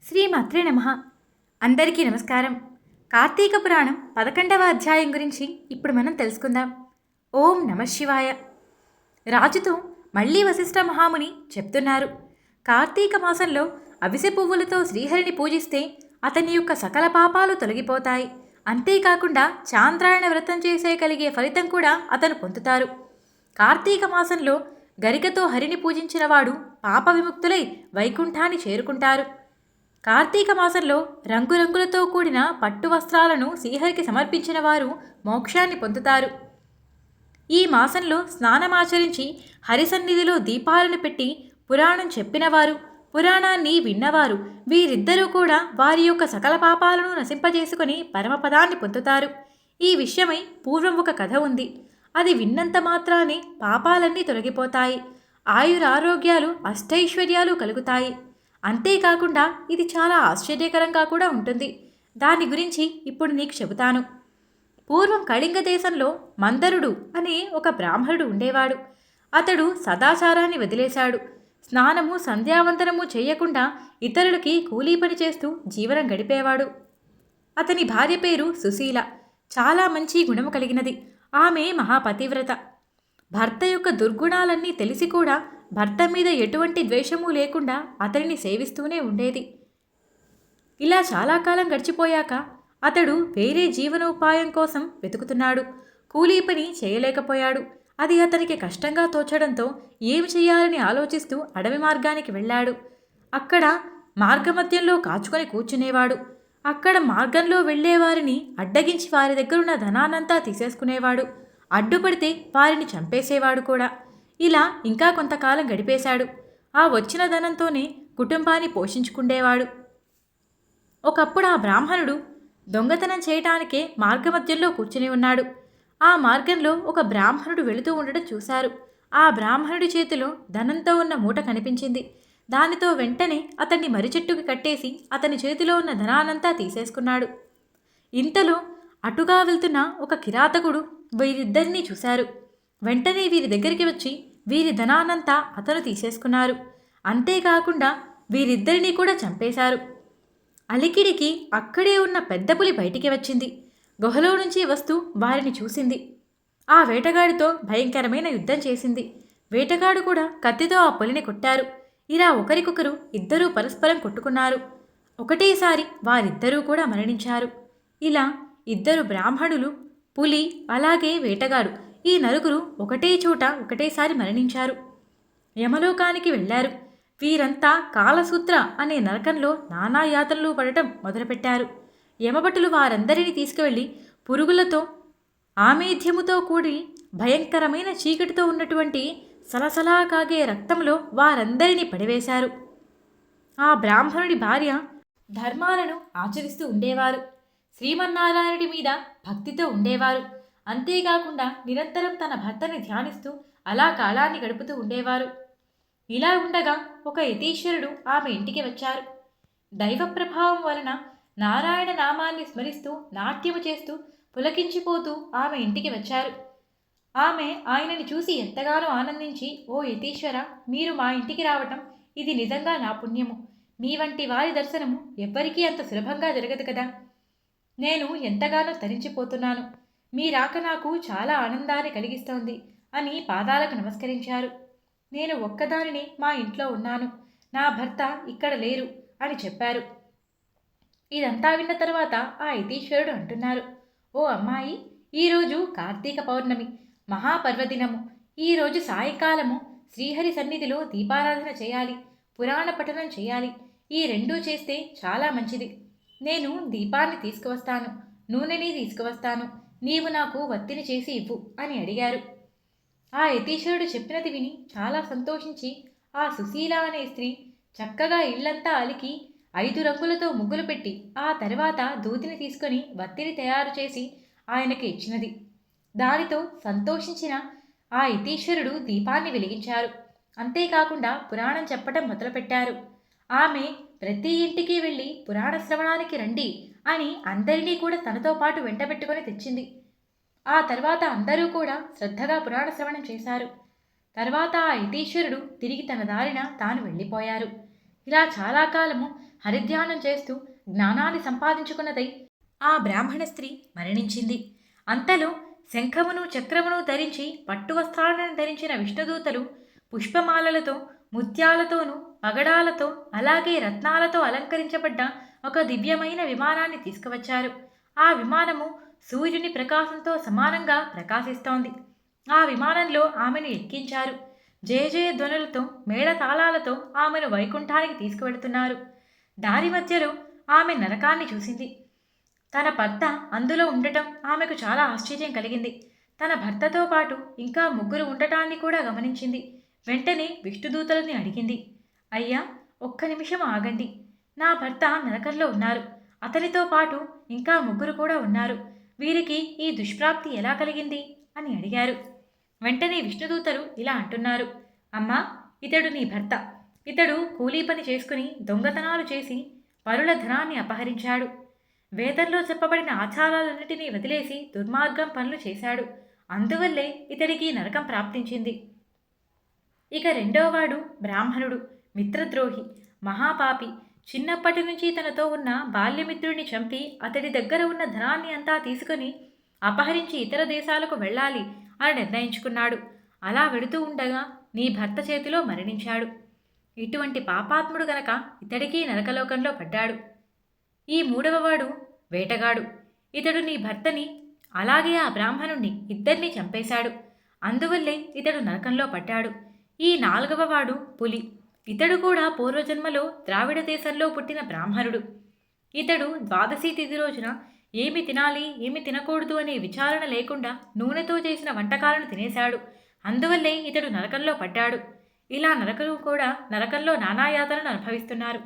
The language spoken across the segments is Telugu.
శ్రీమాత్రే నమః. అందరికీ నమస్కారం. కార్తీక పురాణం 11వ అధ్యాయం గురించి ఇప్పుడు మనం తెలుసుకుందాం. ఓం నమః శివాయ. రాజుతో మళ్ళీ వశిష్ఠ మహాముని చెప్తున్నారు. కార్తీక మాసంలో అవిసె పువ్వులతో శ్రీహరిని పూజిస్తే అతని యొక్క సకల పాపాలు తొలగిపోతాయి. అంతేకాకుండా చాంద్రాయణ వ్రతం చేసే కలిగే ఫలితం కూడా అతను పొందుతారు. కార్తీక మాసంలో గరికతో హరిని పూజించిన వాడు పాప విముక్తులై వైకుంఠాన్ని చేరుకుంటారు. కార్తీక మాసంలో రంగురంగులతో కూడిన పట్టు వస్త్రాలను శ్రీహరికి సమర్పించిన వారు మోక్షాన్ని పొందుతారు. ఈ మాసంలో స్నానమాచరించి హరిసన్నిధిలో దీపాలను పెట్టి పురాణం చెప్పినవారు, పురాణాన్ని విన్నవారు వీరిద్దరూ కూడా వారి యొక్క సకల పాపాలను నశింపజేసుకుని పరమపదాన్ని పొందుతారు. ఈ విషయమై పూర్వం ఒక కథ ఉంది. అది విన్నంత మాత్రానే పాపాలన్నీ తొలగిపోతాయి. ఆయురారోగ్యాలు అష్టైశ్వర్యాలు కలుగుతాయి. అంతేకాకుండా ఇది చాలా ఆశ్చర్యకరంగా కూడా ఉంటుంది. దాని గురించి ఇప్పుడు నీకు చెబుతాను. పూర్వం కళింగ దేశంలో మందరుడు అనే ఒక బ్రాహ్మణుడు ఉండేవాడు. అతడు సదాచారాన్ని వదిలేశాడు. స్నానము సంధ్యావందనము చేయకుండా ఇతరులకి కూలీ పని చేస్తూ జీవనం గడిపేవాడు. అతని భార్య పేరు సుశీల. చాలా మంచి గుణము కలిగినది. ఆమె మహాపతివ్రత. భర్త యొక్క దుర్గుణాలన్నీ తెలిసి కూడా భర్త మీద ఎటువంటి ద్వేషము లేకుండా అతడిని సేవిస్తూనే ఉండేది. ఇలా చాలా కాలం గడిచిపోయాక అతడు వేరే జీవనోపాయం కోసం వెతుకుతున్నాడు. కూలీ పని చేయలేకపోయాడు. అది అతనికి కష్టంగా తోచడంతో ఏమి చేయాలని ఆలోచిస్తూ అడవి మార్గానికి వెళ్ళాడు. అక్కడ మార్గమధ్యంలో కాచుకొని కూర్చునేవాడు. అక్కడ మార్గంలో వెళ్లేవారిని అడ్డగించి వారి దగ్గరున్న ధనానంతా తీసేసుకునేవాడు. అడ్డుపడితే వారిని చంపేసేవాడు కూడా. ఇలా ఇంకా కొంతకాలం గడిపేశాడు. ఆ వచ్చిన ధనంతోనే కుటుంబాన్ని పోషించుకుండేవాడు. ఒకప్పుడు ఆ బ్రాహ్మణుడు దొంగతనం చేయటానికే మార్గమధ్యంలో కూర్చుని ఉన్నాడు. ఆ మార్గంలో ఒక బ్రాహ్మణుడు వెళుతూ ఉండడం చూశారు. ఆ బ్రాహ్మణుడి చేతిలో ధనంతో ఉన్న మూట కనిపించింది. దానితో వెంటనే అతన్ని మరిచెట్టుకి కట్టేసి అతని చేతిలో ఉన్న ధనానంతా తీసేసుకున్నాడు. ఇంతలో అటుగా వెళ్తున్న ఒక కిరాతకుడు వీరిద్దరినీ చూశారు. వెంటనే వీరి దగ్గరికి వచ్చి వీరి ధనానంతా అతను తీసేసుకున్నారు. అంతేకాకుండా వీరిద్దరినీ కూడా చంపేశారు. అలికిడికి అక్కడే ఉన్న పెద్ద పులి బయటికి వచ్చింది. గుహలో నుంచి వస్తూ వారిని చూసింది. ఆ వేటగాడితో భయంకరమైన యుద్ధం చేసింది. వేటగాడు కూడా కత్తితో ఆ పులిని కొట్టారు. ఇలా ఒకరికొకరు ఇద్దరూ పరస్పరం కొట్టుకున్నారు. ఒకటేసారి వారిద్దరూ కూడా మరణించారు. ఇలా ఇద్దరు బ్రాహ్మణులు, పులి, అలాగే వేటగాడు ఈ నలుగురు ఒకటే చోట ఒకటేసారి మరణించారు. యమలోకానికి వెళ్లారు. వీరంతా కాలసూత్ర అనే నరకంలో నానా యాతనలు పడటం మొదలుపెట్టారు. యమభటులు వారందరినీ తీసుకువెళ్ళి పురుగులతో ఆమేధ్యముతో కూడి భయంకరమైన చీకటితో ఉన్నటువంటి సలసలా కాగే రక్తంలో వారందరినీ పడివేశారు. ఆ బ్రాహ్మణుడి భార్య ధర్మాలను ఆచరిస్తూ ఉండేవారు. శ్రీమన్నారాయణుడి మీద భక్తితో ఉండేవారు. అంతేకాకుండా నిరంతరం తన భర్తని ధ్యానిస్తూ అలా కాలాన్ని గడుపుతూ ఉండేవారు. ఇలా ఉండగా ఒక యతీశ్వరుడు ఆమె ఇంటికి వచ్చారు. దైవ ప్రభావం వలన నారాయణ నామాన్ని స్మరిస్తూ నాట్యము చేస్తూ పులకించిపోతూ ఆమె ఇంటికి వచ్చారు. ఆమె ఆయనని చూసి ఎంతగానో ఆనందించి, ఓ యతీశ్వర, మీరు మా ఇంటికి రావటం ఇది నిజంగా నా పుణ్యము. మీ వంటి వారి దర్శనము ఎవ్వరికీ అంత సులభంగా జరగదు కదా. నేను ఎంతగానో తరించిపోతున్నాను. మీ రాక నాకు చాలా ఆనందాన్ని కలిగిస్తోంది అని పాదాలకు నమస్కరించారు. నేను ఒక్కదానిని మా ఇంట్లో ఉన్నాను. నా భర్త ఇక్కడ లేరు అని చెప్పారు. ఇదంతా విన్న తర్వాత ఆ యతీశ్వరుడు అంటున్నారు, ఓ అమ్మాయి, ఈరోజు కార్తీక పౌర్ణమి మహాపర్వదినము. ఈరోజు సాయంకాలము శ్రీహరి సన్నిధిలో దీపారాధన చేయాలి, పురాణ పఠనం చేయాలి. ఈ రెండూ చేస్తే చాలా మంచిది. నేను దీపాన్ని తీసుకువస్తాను, నూనెని తీసుకువస్తాను. నీవు నాకు వత్తిని చేసి ఇవ్వు అని అడిగారు. ఆ యతీశ్వరుడు చెప్పినది విని చాలా సంతోషించి ఆ సుశీల అనే స్త్రీ చక్కగా ఇల్లంతా అలికి 5 రంగులతో ముగ్గులు పెట్టి ఆ తర్వాత దూదిని తీసుకొని వత్తిని తయారు చేసి ఆయనకి ఇచ్చినది. దానితో సంతోషించిన ఆ యతీశ్వరుడు దీపాన్ని వెలిగించారు. అంతేకాకుండా పురాణం చెప్పటం మొదలుపెట్టారు. ఆమె ప్రతి ఇంటికి వెళ్ళి పురాణ శ్రవణానికి రండి అని అందరినీ కూడా తనతో పాటు వెంటబెట్టుకొని తెచ్చింది. ఆ తర్వాత అందరూ కూడా శ్రద్ధగా పురాణ శ్రవణం చేశారు. తర్వాత ఆ యతీశ్వరుడు తిరిగి తన దారిన తాను వెళ్ళిపోయారు. ఇలా చాలా కాలము హరిధ్యానం చేస్తూ జ్ఞానాన్ని సంపాదించుకున్నదై ఆ బ్రాహ్మణ స్త్రీ మరణించింది. అంతలో శంఖమును చక్రమును ధరించి పట్టువస్త్రాలను ధరించిన విష్ణుదూతలు పుష్పమాలలతో ముత్యాలతోనూ పగడాలతో అలాగే రత్నాలతో అలంకరించబడ్డ ఒక దివ్యమైన విమానాన్ని తీసుకువచ్చారు. ఆ విమానము సూర్యుని ప్రకాశంతో సమానంగా ప్రకాశిస్తోంది. ఆ విమానంలో ఆమెను ఎక్కించారు. జయ జయ ధ్వనులతో మేళతాళాలతో ఆమెను వైకుంఠానికి తీసుకువెడుతున్నారు. దారి మధ్యలో ఆమె నరకాన్ని చూసింది. తన భర్త అందులో ఉండటం ఆమెకు చాలా ఆశ్చర్యం కలిగింది. తన భర్తతో పాటు ఇంకా ముగ్గురు ఉండటాన్ని కూడా గమనించింది. వెంటనే విష్ణుదూతలని అడిగింది, అయ్యా, ఒక్క నిమిషం ఆగండి. నా భర్త నరకంలో ఉన్నారు. అతనితో పాటు ఇంకా ముగ్గురు కూడా ఉన్నారు. వీరికి ఈ దుష్ప్రాప్తి ఎలా కలిగింది అని అడిగారు. వెంటనే విష్ణుదూతలు ఇలా అంటున్నారు, అమ్మా, ఇతడు నీ భర్త. ఇతడు కూలీ పని చేసుకుని దొంగతనాలు చేసి పరుల ధనాన్ని అపహరించాడు. వేదంలో చెప్పబడిన ఆచారాలన్నిటినీ వదిలేసి దుర్మార్గం పనులు చేశాడు. అందువల్లే ఇతడికి నరకం ప్రాప్తించింది. ఇక రెండోవాడు బ్రాహ్మణుడు, మిత్రద్రోహి, మహాపాపి. చిన్నప్పటి నుంచి తనతో ఉన్న బాల్యమిత్రుడిని చంపి అతడి దగ్గర ఉన్న ధనాన్ని అంతా తీసుకుని అపహరించి ఇతర దేశాలకు వెళ్ళాలి అని నిర్ణయించుకున్నాడు. అలా వెడుతూ ఉండగా నీ భర్త చేతిలో మరణించాడు. ఇటువంటి పాపాత్ముడు గనక ఇతడికి నరకలోకంలో పడ్డాడు. ఈ మూడవవాడు వేటగాడు. ఇతడు నీ భర్తని అలాగే ఆ బ్రాహ్మణుణ్ణి ఇద్దరినీ చంపేశాడు. అందువల్లే ఇతడు నరకంలో పడ్డాడు. ఈ నాలుగవవాడు పులి. ఇతడు కూడా పూర్వజన్మలో ద్రావిడ దేశంలో పుట్టిన బ్రాహ్మణుడు. ఇతడు ద్వాదశి తిథి రోజున ఏమి తినాలి ఏమి తినకూడదు అనే విచారణ లేకుండా నూనెతో చేసిన వంటకాలను తినేశాడు. అందువల్లే ఇతడు నరకంలో పడ్డాడు. ఇలా నరకలు కూడా నరకంలో నానాయాతలను అనుభవిస్తున్నారు.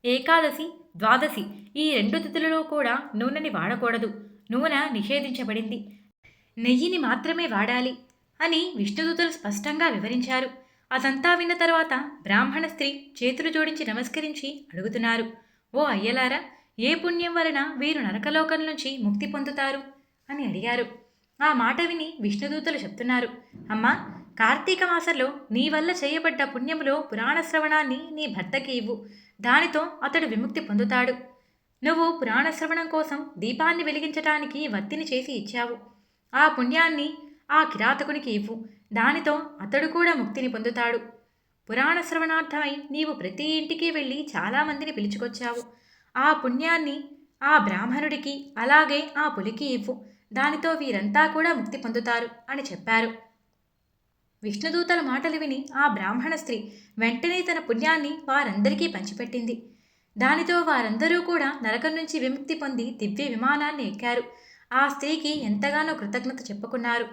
ఏకాదశి, ద్వాదశి ఈ రెండు తిథులలో కూడా నూనెని వాడకూడదు. నూనె నిషేధించబడింది. నెయ్యిని మాత్రమే వాడాలి అని విష్ణుదూతలు స్పష్టంగా వివరించారు. అదంతా విన్న తర్వాత బ్రాహ్మణ స్త్రీ చేతులు జోడించి నమస్కరించి అడుగుతున్నారు, ఓ అయ్యలారా, ఏ పుణ్యం వలన వీరు నరకలోకం నుంచి ముక్తి పొందుతారు అని అడిగారు. ఆ మాట విని విష్ణుదూతలు చెప్తున్నారు, అమ్మా, కార్తీక మాసంలో నీ వల్ల చేయబడ్డ పుణ్యములో పురాణ శ్రవణాన్ని నీ భర్తకి ఇవ్వు. దానితో అతడు విముక్తి పొందుతాడు. నువ్వు పురాణ శ్రవణం కోసం దీపాన్ని వెలిగించటానికి వత్తిని చేసి ఇచ్చావు. ఆ పుణ్యాన్ని ఆ కిరాతకునికి ఇవ్వు. దానితో అతడు కూడా ముక్తిని పొందుతాడు. పురాణ శ్రవణార్థమై నీవు ప్రతి ఇంటికి వెళ్ళి చాలామందిని పిలుచుకొచ్చావు. ఆ పుణ్యాన్ని ఆ బ్రాహ్మణుడికి అలాగే ఆ పులికి ఇవ్వు. దానితో వీరంతా కూడా ముక్తి పొందుతారు అని చెప్పారు. విష్ణుదూతల మాటలు విని ఆ బ్రాహ్మణ స్త్రీ వెంటనే తన పుణ్యాన్ని వారందరికీ పంచిపెట్టింది. దానితో వారందరూ కూడా నరకం నుంచి విముక్తి పొంది దివ్య విమానాన్ని ఎక్కారు. ఆ స్త్రీకి ఎంతగానో కృతజ్ఞత చెప్పుకున్నారు.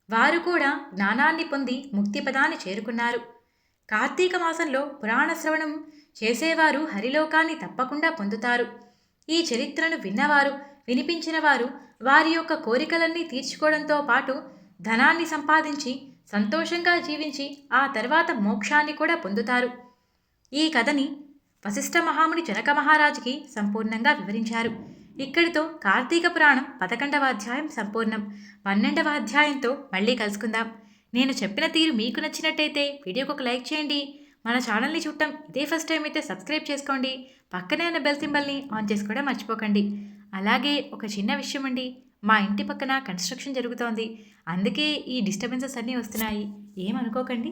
వారు కూడా జ్ఞానాన్ని పొంది ముక్తిపదాన్ని చేరుకున్నారు. కార్తీక మాసంలో పురాణ శ్రవణం చేసేవారు హరిలోకాన్ని తప్పకుండా పొందుతారు. ఈ చరిత్రను విన్నవారు, వినిపించినవారు వారి యొక్క కోరికలన్నీ తీర్చుకోవడంతో పాటు ధనాన్ని సంపాదించి సంతోషంగా జీవించి ఆ తర్వాత మోక్షాన్ని కూడా పొందుతారు. ఈ కథని వశిష్ఠ మహాముని జనక మహారాజుకి సంపూర్ణంగా వివరించారు. ఇక్కడితో కార్తీక పురాణం 11వ అధ్యాయం సంపూర్ణం. 12వ అధ్యాయంతో మళ్ళీ కలుసుకుందాం. నేను చెప్పిన తీరు మీకు నచ్చినట్టయితే వీడియోకి ఒక లైక్ చేయండి. మన ఛానల్ని చూడటం ఇదే ఫస్ట్ టైం అయితే సబ్స్క్రైబ్ చేసుకోండి. పక్కనే ఉన్న బెల్ సింబల్ని ఆన్ చేసుకోవడం మర్చిపోకండి. అలాగే ఒక చిన్న విషయం అండి, మా ఇంటి పక్కన కన్స్ట్రక్షన్ జరుగుతోంది. అందుకే ఈ డిస్టర్బెన్సెస్ అన్నీ వస్తున్నాయి, ఏమనుకోకండి.